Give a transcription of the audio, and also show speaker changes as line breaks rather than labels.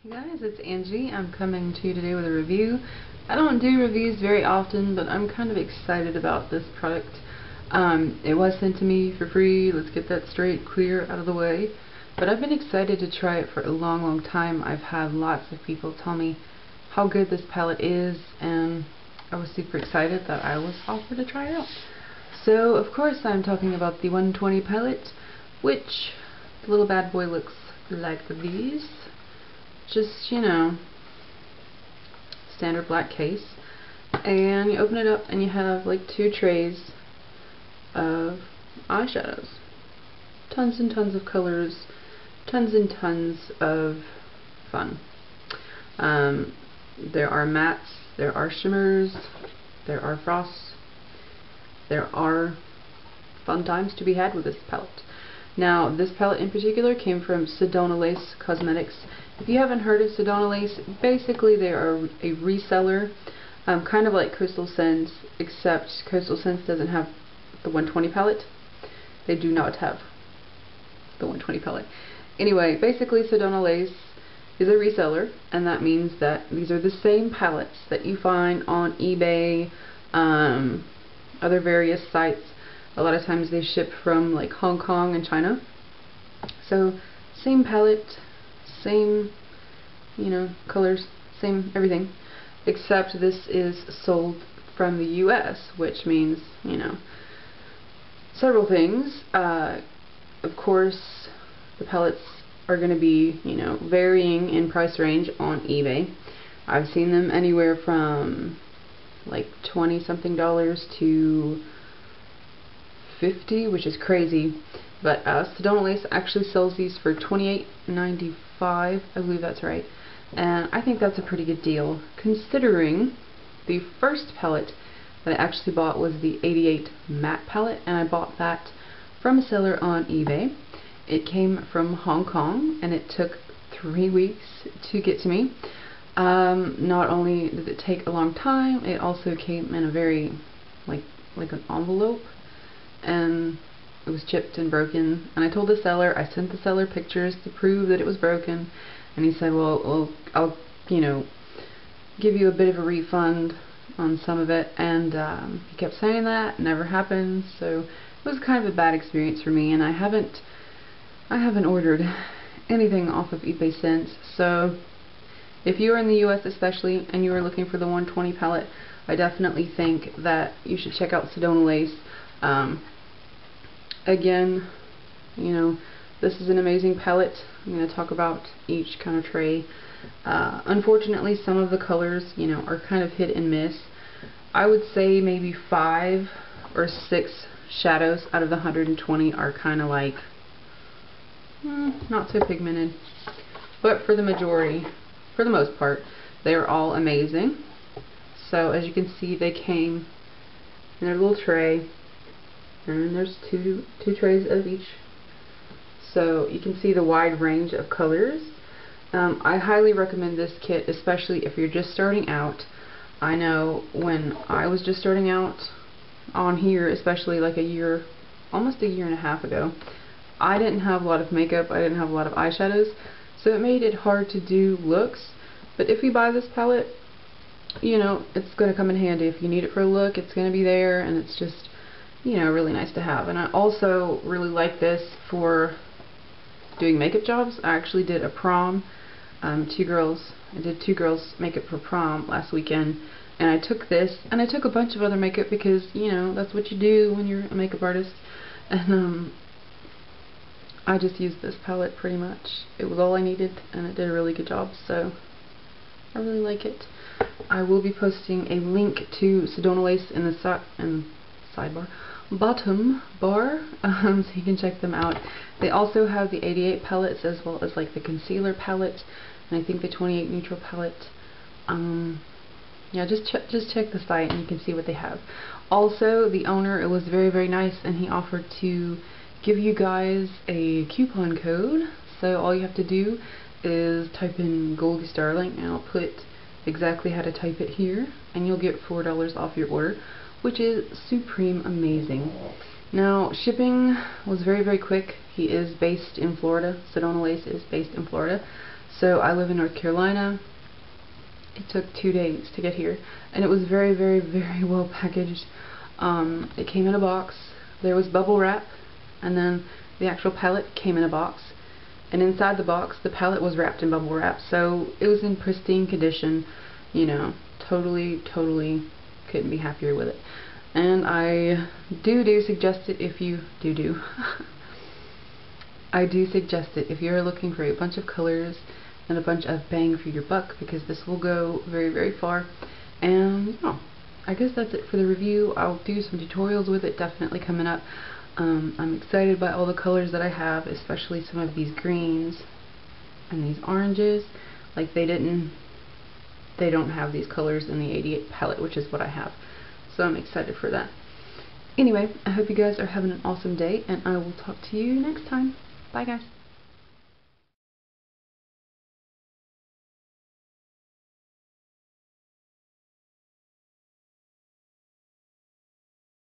Hey guys, it's Angie. I'm coming to you today with a review. I don't do reviews very often, but I'm kind of excited about this product. It was sent to me for free. Let's get that straight, clear, out of the way. But I've been excited to try it for a long time. I've had lots of people tell me how good this palette is, and I was super excited that I was offered to try it out. So, of course, I'm talking about the 120 palette, which the little bad boy looks like these. Just, you know, standard black case, and you open it up and you have like 2 trays of eyeshadows. Tons and tons of colors, tons and tons of fun. There are mattes, there are shimmers, there are frosts, there are fun times to be had with this palette. Now, this palette in particular came from Sedona Lace Cosmetics. If you haven't heard of Sedona Lace, basically they are a reseller, kind of like Crystal Scents, except Crystal Scents doesn't have the 120 palette. They do not have the 120 palette. Anyway, basically Sedona Lace is a reseller, and that means that these are the same palettes that you find on eBay, other various sites. A lot of times they ship from like Hong Kong and China. So same palette, same, you know, colors, same everything, except this is sold from the US, which means, you know, several things. Of course, the palettes are going to be, you know, varying in price range on eBay. I've seen them anywhere from like $20-something to $50, which is crazy, but Sedona Lace actually sells these for $28.95, I believe that's right, and I think that's a pretty good deal, considering the first palette that I actually bought was the 88 matte palette, and I bought that from a seller on eBay. It came from Hong Kong, and it took 3 weeks to get to me. Not only did it take a long time, it also came in a very, like an envelope, and it was chipped and broken, and I told the seller, I sent the seller pictures to prove that it was broken, and he said, well I'll, you know, give you a bit of a refund on some of it, and he kept saying that, never happened, so it was kind of a bad experience for me, and I haven't ordered anything off of eBay since. So if you are in the US especially, and you are looking for the 120 palette, I definitely think that you should check out Sedona Lace. Again, you know, this is an amazing palette. I'm going to talk about each kind of tray. Unfortunately, some of the colors, you know, are kind of hit and miss. I would say maybe 5 or 6 shadows out of the 120 are kind of like, not so pigmented. But for the majority, for the most part, they are all amazing. So as you can see, they came in their little tray. And there's two trays of each, so you can see the wide range of colors. I highly recommend this kit, especially if you're just starting out. I know when I was just starting out on here, especially like almost a year and a half ago, I didn't have a lot of makeup, I didn't have a lot of eyeshadows, so it made it hard to do looks. But if you buy this palette, you know, it's going to come in handy. If you need it for a look, it's going to be there, and it's just, you know, really nice to have. And I also really like this for doing makeup jobs. I actually did a prom. I did 2 girls makeup for prom last weekend, and I took this, and I took a bunch of other makeup because, you know, that's what you do when you're a makeup artist. And I just used this palette pretty much. It was all I needed, and it did a really good job, so I really like it. I will be posting a link to Sedona Lace in the sidebar, bottom bar, so you can check them out. They also have the 88 palettes, as well as like the concealer palette, and I think the 28 neutral palette. Yeah, just check the site and you can see what they have. Also, the owner, it was very nice, and he offered to give you guys a coupon code. So all you have to do is type in goldiestarling, and I'll put exactly how to type it here, and you'll get $4 off your order, which is supreme amazing. Now, shipping was very quick. He is based in Florida. Sedona Lace is based in Florida. So I live in North Carolina. It took 2 days to get here, and it was very, very, very well packaged. It came in a box. There was bubble wrap, and then the actual pallet came in a box. And inside the box, the pallet was wrapped in bubble wrap, so it was in pristine condition. You know, totally couldn't be happier with it. And I do suggest it if you I do suggest it if you're looking for a bunch of colors and a bunch of bang for your buck, because this will go very, very far. And I guess that's it for the review. I'll do some tutorials with it definitely coming up. I'm excited by all the colors that I have, especially some of these greens and these oranges. Like they don't have ththese colors in the 88 palette, which is what I have. So I'm excited for that. Anyway, I hope you guys are having an awesome day, and I will talk to you next time. Bye guys.